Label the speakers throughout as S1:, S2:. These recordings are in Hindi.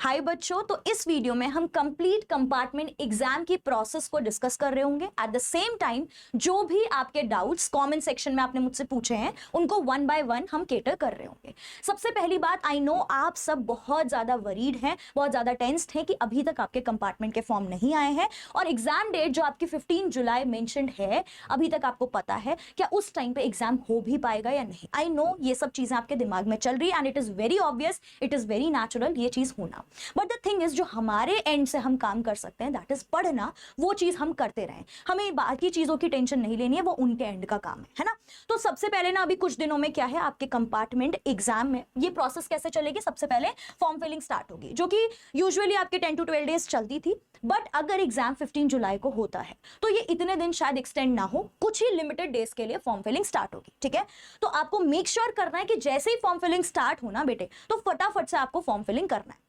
S1: हाय बच्चों, तो इस वीडियो में हम कंप्लीट कंपार्टमेंट एग्जाम की प्रोसेस को डिस्कस कर रहे होंगे। एट द सेम टाइम जो भी आपके डाउट्स कमेंट सेक्शन में आपने मुझसे पूछे हैं उनको वन बाय वन हम केटर कर रहे होंगे। सबसे पहली बात, आई नो आप सब बहुत ज्यादा वरीड हैं, बहुत ज्यादा टेंस्ड हैं कि अभी तक आपके कंपार्टमेंट के फॉर्म नहीं आए हैं और एग्जाम डेट जो आपकी 15 जुलाई मेंशन्ड है, अभी तक आपको पता है क्या उस टाइम पे एग्जाम हो भी पाएगा या नहीं। आई नो ये सब चीजें आपके दिमाग में चल रही है and it is very obvious, it is very natural ये चीज होना। बट द थिंग इज, जो हमारे एंड से हम काम कर सकते हैं दैट इज पढ़ना, वो चीज हम करते रहें। हमें बाकी चीजों की टेंशन नहीं लेनी है, वो उनके एंड का काम है ना। तो सबसे पहले ना, अभी कुछ दिनों में क्या है आपके कंपार्टमेंट एग्जाम में ये प्रोसेस कैसे चलेगी। सबसे पहले फॉर्म फिलिंग स्टार्ट होगी जो कि यूजुअली आपके 10 to 12 डेज चलती थी, बट अगर एग्जाम 15 जुलाई को होता है तो ये इतने दिन शायद एक्सटेंड ना हो, कुछ ही लिमिटेड डेज के लिए फॉर्म फिलिंग स्टार्ट होगी। ठीक है, तो आपको मेक श्योर करना है कि जैसे ही फॉर्म फिलिंग स्टार्ट हो ना बेटे, तो फटाफट से आपको फॉर्म फिलिंग करना है।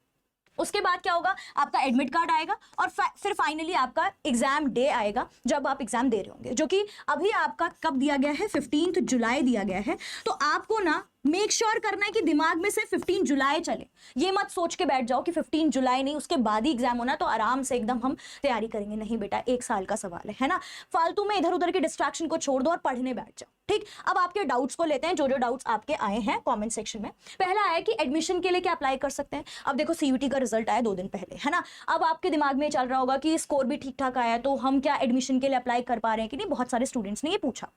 S1: उसके बाद क्या होगा, आपका एडमिट कार्ड आएगा और फिर फाइनली आपका एग्जाम डे आएगा जब आप एग्जाम दे रहे होंगे, जो कि अभी आपका कब दिया गया है, 15 जुलाई दिया गया है। तो आपको ना मेक श्योर करना है कि दिमाग में से 15 जुलाई चले। ये मत सोच के बैठ जाओ कि 15 जुलाई नहीं उसके बाद ही एग्जाम होना तो आराम से एकदम हम तैयारी करेंगे। नहीं बेटा, एक साल का सवाल है ना। फालतू में इधर उधर के डिस्ट्रैक्शन को छोड़ दो और पढ़ने बैठ जाओ। ठीक, अब आपके डाउट्स को लेते हैं, जो जो डाउट्स आपके आए हैं कमेंट सेक्शन में। पहला आया कि एडमिशन के लिए क्या अप्लाई कर सकते हैं। अब देखो सीयूटी का रिजल्ट आया 2 दिन पहले, है ना। अब आपके दिमाग में चल रहा होगा कि स्कोर भी ठीक ठाक आया तो हम क्या एडमिशन के लिए अप्लाई कर पा रहे हैं कि नहीं। बहुत सारे स्टूडेंट्स ने ये पूछा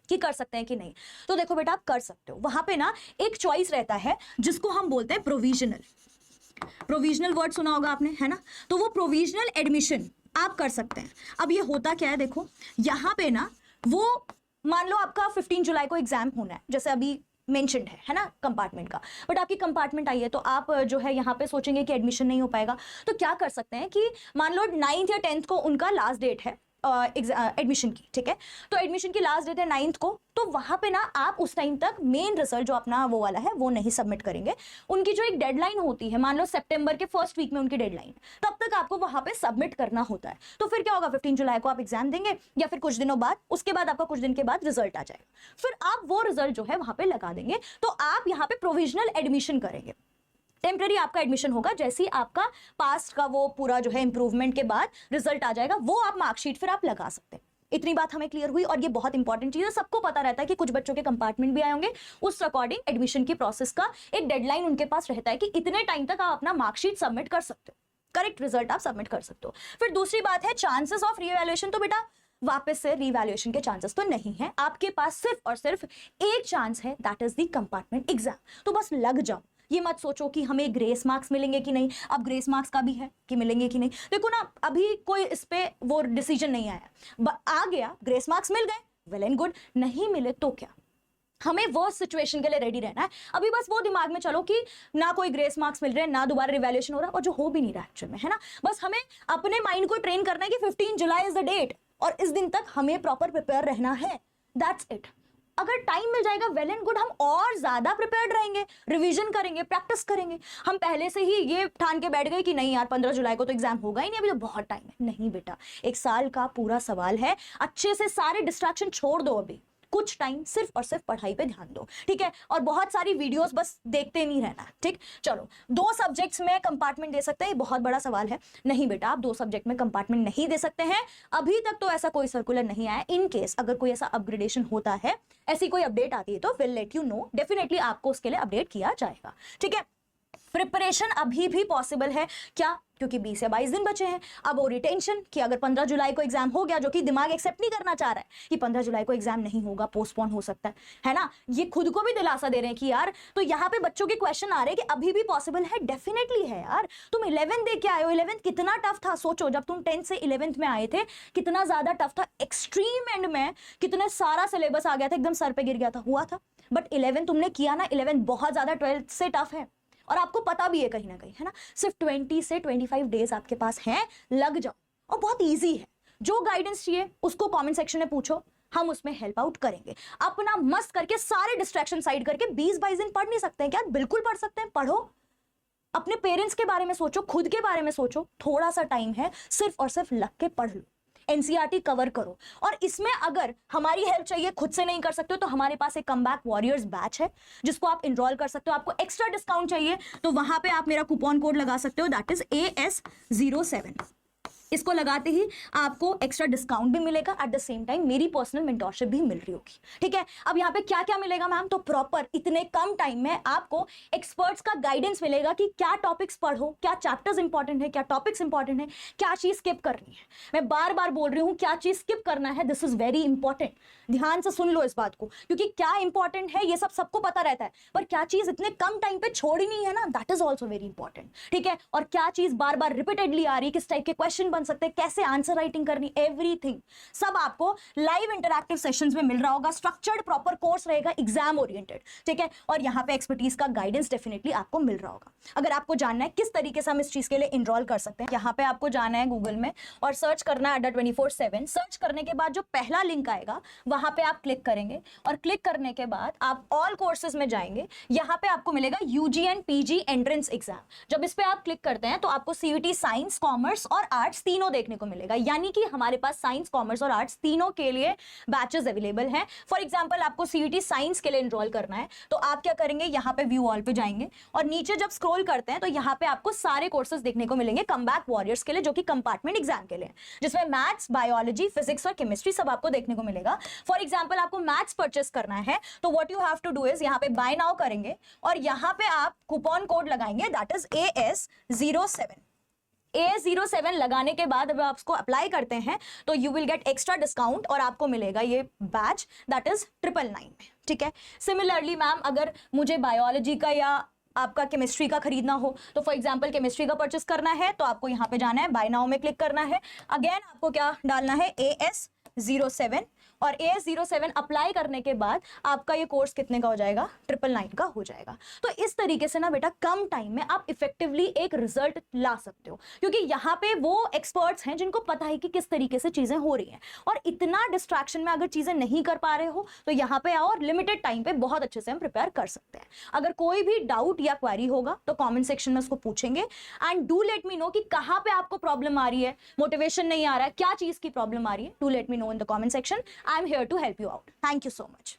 S1: कि कर सकते हैं कि नहीं। तो देखो बेटा, आप कर सकते हो। वहां पे ना एक चॉइस रहता है जिसको हम बोलते हैं प्रोविजनल। प्रोविजनल वर्ड सुना होगा आपने, है ना। तो वो प्रोविजनल एडमिशन आप कर सकते हैं। अब ये होता क्या है, देखो यहाँ पे ना, वो मान लो आपका 15 जुलाई को एग्जाम होना है जैसे अभी मेंशन्ड है ना कंपार्टमेंट का, बट आपकी कंपार्टमेंट आई है तो आप जो है यहाँ पे सोचेंगे कि एडमिशन नहीं हो पाएगा। तो क्या कर सकते हैं कि मान लो 9th या 10th को उनका लास्ट डेट है एडमिशन की। ठीक है, तो एडमिशन की लास्ट डेट है 9th को, तो वहां पे ना आप उस टाइम तक मेन रिजल्ट जो अपना वो वाला है वो नहीं सबमिट करेंगे। उनकी जो एक डेडलाइन होती है, मान लो सितंबर के फर्स्ट वीक में उनकी डेडलाइन, तब तक आपको वहां पे सबमिट करना होता है। तो फिर क्या होगा, 15 जुलाई को आप एग्जाम देंगे या फिर कुछ दिनों बाद, उसके बाद आपका कुछ दिन के बाद रिजल्ट आ जाएगा, फिर आप वो रिजल्ट जो है वहां पे लगा देंगे। तो आप यहाँ पे प्रोविजनल एडमिशन करेंगे, टेम्पररी आपका एडमिशन होगा। जैसे ही आपका पास्ट का वो पूरा जो है इंप्रूवमेंट के बाद रिजल्ट आ जाएगा, वो आप मार्कशीट फिर आप लगा सकते हैं। इतनी बात हमें क्लियर हुई। और ये बहुत इंपॉर्टेंट चीज है, सबको पता रहता है कि कुछ बच्चों के कंपार्टमेंट भी आए होंगे, उस अकॉर्डिंग एडमिशन की प्रोसेस का एक डेडलाइन उनके पास रहता है कि इतने टाइम तक आप अपना मार्कशीट सबमिट कर सकते हो, करेक्ट रिजल्ट आप सबमिट कर सकते हो। फिर दूसरी बात है चांसेस ऑफ रीवैल्यूएशन। तो बेटा वापस से रीवैल्यूएशन के चांसेस तो नहीं है, आपके पास सिर्फ और सिर्फ एक चांस है, that is the compartment exam. तो बस लग जाओ, ये मत सोचो कि हमें ग्रेस मार्क्स मिलेंगे कि नहीं। अब ग्रेस मार्क्स का भी है कि मिलेंगे कि नहीं। देखो ना, अभी कोई इस पे वो डिसीजन नहीं आया, आ गया ग्रेस मार्क्स मिल गए, वेल एंड गुड, नहीं मिले तो क्या, हमें वो सिचुएशन के लिए रेडी रहना है। अभी बस वो दिमाग में चलो कि ना कोई ग्रेस मार्क्स मिल रहे हैं, ना दोबारा रिवैल्यूएशन हो रहा, और जो हो भी नहीं रहा एक्चुअल में, है ना। बस हमें अपने माइंड को ट्रेन करना है कि 15 जुलाई इज द डेट और इस दिन तक हमें प्रॉपर प्रिपेयर रहना है, दैट्स इट। अगर टाइम मिल जाएगा वेल एंड गुड, हम और ज्यादा प्रिपेयर्ड रहेंगे, रिवीजन करेंगे, प्रैक्टिस करेंगे। हम पहले से ही ये ठान के बैठ गए कि नहीं यार 15 जुलाई को तो एग्जाम होगा ही नहीं, अभी तो बहुत टाइम है। नहीं बेटा, एक साल का पूरा सवाल है, अच्छे से सारे डिस्ट्रैक्शन छोड़ दो, अभी कुछ टाइम सिर्फ और सिर्फ पढ़ाई पे ध्यान दो। ठीक है, और बहुत सारी वीडियोस बस देखते नहीं रहना। ठीक, चलो 2 सब्जेक्ट्स में कंपार्टमेंट दे सकते हैं, ये बहुत बड़ा सवाल है। नहीं बेटा, आप 2 सब्जेक्ट में कंपार्टमेंट नहीं दे सकते हैं, अभी तक तो ऐसा कोई सर्कुलर नहीं आया। इन केस अगर कोई ऐसा अपग्रेडेशन होता है, ऐसी कोई अपडेट आती है तो will let you know, definitely आपको उसके लिए अपडेट किया जाएगा। ठीक है, प्रिपरेशन अभी भी पॉसिबल है, क्या, क्योंकि 20 या 22 दिन बचे हैं। अब वो रिटेंशन कि अगर 15 जुलाई को एग्जाम हो गया, जो कि दिमाग एक्सेप्ट नहीं करना चाह रहा है कि 15 जुलाई को एग्जाम नहीं होगा, पोस्टपोन हो सकता है ना। ये खुद को भी दिलासा दे रहे हैं कि यार, तो यहाँ पे बच्चों के क्वेश्चन आ रहे हैं कि अभी भी पॉसिबल है। डेफिनेटली है यार, तुम 11th दे के आए हो, 11th कितना टफ था सोचो। जब तुम 10th से 11th में आए थे कितना ज्यादा टफ था, एक्सट्रीम एंड में कितना सारा सिलेबस आ गया था, एकदम सर पे गिर गया था, हुआ था। बट 11th तुमने किया ना, 11th बहुत ज्यादा 12th से टफ है और आपको पता भी है कहीं ना कहीं, है ना। सिर्फ 20 से 25 डेज आपके पास हैं, लग जाओ, और बहुत इजी है। जो गाइडेंस चाहिए उसको कमेंट सेक्शन में पूछो, हम उसमें हेल्प आउट करेंगे। अपना मस्त करके सारे डिस्ट्रैक्शन साइड करके 20-22 दिन पढ़ नहीं सकते हैं क्या? बिल्कुल पढ़ सकते हैं, पढ़ो। अपने पेरेंट्स के बारे में सोचो, खुद के बारे में सोचो, थोड़ा सा टाइम है, सिर्फ और सिर्फ लग के पढ़ लो। एनसीईआरटी कवर करो। और इसमें अगर हमारी हेल्प चाहिए, खुद से नहीं कर सकते हो, तो हमारे पास एक कमबैक वॉरियर्स बैच है जिसको आप इनरोल कर सकते हो। आपको एक्स्ट्रा डिस्काउंट चाहिए तो वहां पे आप मेरा कूपन कोड लगा सकते हो, दैट इज AS07। इसको लगाते ही आपको एक्स्ट्रा डिस्काउंट भी मिलेगा, एट द सेम टाइम मेरी पर्सनल मेंटोरशिप भी मिल रही होगी। ठीक है, अब यहाँ पे क्या क्या मिलेगा मैम, तो प्रॉपर इतने कम टाइम में आपको एक्सपर्ट्स का गाइडेंस मिलेगा कि क्या टॉपिक्स पढ़ो, क्या चैप्टर्स इंपॉर्टेंट है, क्या टॉपिक्स इंपॉर्टेंट है, क्या चीज स्किप करनी है। मैं बार बार बोल रही हूँ क्या चीज स्किप करना है, दिस इज वेरी इंपॉर्टेंट। ध्यान से सुन लो इस बात को, क्योंकि क्या इंपॉर्टेंट है ये सब सबको पता रहता है, पर क्या चीज इतने कम टाइम पे छोड़नी है ना, that is also very important. ठीक है, और क्या चीज बार बार रिपीटेडली आ रही है, किस टाइप के क्वेश्चन बन सकते हैं, कैसे आंसर राइटिंग करनी, एवरीथिंग सब आपको लाइव इंटरैक्टिव सेशंस में मिल रहा होगा। स्ट्रक्चर्ड प्रॉपर कोर्स रहेगा, एग्जाम ओरिएंटेड। ठीक है, और यहाँ पे एक्सपर्टीज का गाइडेंस डेफिनेटली आपको मिल रहा होगा। अगर आपको जानना है किस तरीके से हम इस चीज के लिए इनरोल कर सकते हैं, यहाँ पे आपको जाना है गूगल में और सर्च करना है Adda24/7। सर्च करने के बाद जो पहला लिंक आएगा वहां पे आप क्लिक करेंगे, और क्लिक करने के बाद आप ऑल कोर्सेज में जाएंगे। यहाँ पे आपको मिलेगा UG and PG entrance exam. जब इस पे आप क्लिक करते हैं तो आपको सीयूटी साइंस, कॉमर्स और आर्ट्स तीनों देखने को मिलेगा, यानी कि हमारे पास साइंस, कॉमर्स और आर्ट्स तीनों के लिए बैचेस अवेलेबल हैं। फॉर एग्जांपल आपको सीयूटी साइंस के लिए एनरोल करना है तो आप क्या करेंगे, यहाँ पे व्यू ऑल पे जाएंगे और नीचे जब स्क्रॉल करते हैं तो यहाँ पे आपको सारे कोर्सेज देखने को मिलेंगे कमबैक वॉरियर्स के लिए, जो कि कंपार्टमेंट एग्जाम के लिए, जिसमें मैथ्स, बायोलॉजी, फिजिक्स और केमिस्ट्री सब आपको देखने को मिलेगा। फॉर एग्जाम्पल आपको मैथ्स परचेस करना है तो what you have to do is यहाँ पे बाय नाउ करेंगे और यहाँ पे आप कूपन कोड लगाएंगे, दैट इज AS07। AS07 लगाने के बाद अब आप उसको अप्लाई करते हैं तो you will get extra discount और आपको मिलेगा ये बैच, दैट इज 999 में। ठीक है, सिमिलरली मैम अगर मुझे बायोलॉजी का या आपका केमिस्ट्री का खरीदना हो तो फॉर एग्जांपल केमिस्ट्री का परचेस करना है तो आपको यहाँ पे जाना है, बाय नाउ में क्लिक करना है। अगेन आपको क्या डालना है, AS07, और AS07 अप्लाई करने के बाद आपका ये कोर्स कितने का हो जाएगा, 999 का हो जाएगा। तो इस तरीके से ना बेटा कम टाइम में आप इफेक्टिवली एक रिजल्ट ला सकते हो, क्योंकि यहाँ पे वो एक्सपर्ट्स हैं जिनको पता है कि किस तरीके से चीजें हो रही हैं। और इतना डिस्ट्रैक्शन में अगर चीजें नहीं कर पा रहे हो तो यहाँ पे आओ और लिमिटेड टाइम पे बहुत अच्छे से हम प्रिपेयर कर सकते हैं। अगर कोई भी डाउट या क्वेरी होगा तो कॉमेंट सेक्शन में उसको पूछेंगे, and do let me know कि कहाँ पे आपको प्रॉब्लम आ रही है, मोटिवेशन नहीं आ रहा है, क्या चीज की प्रॉब्लम आ रही है, do let me know in the comment section. I'm here to help you out. Thank you so much.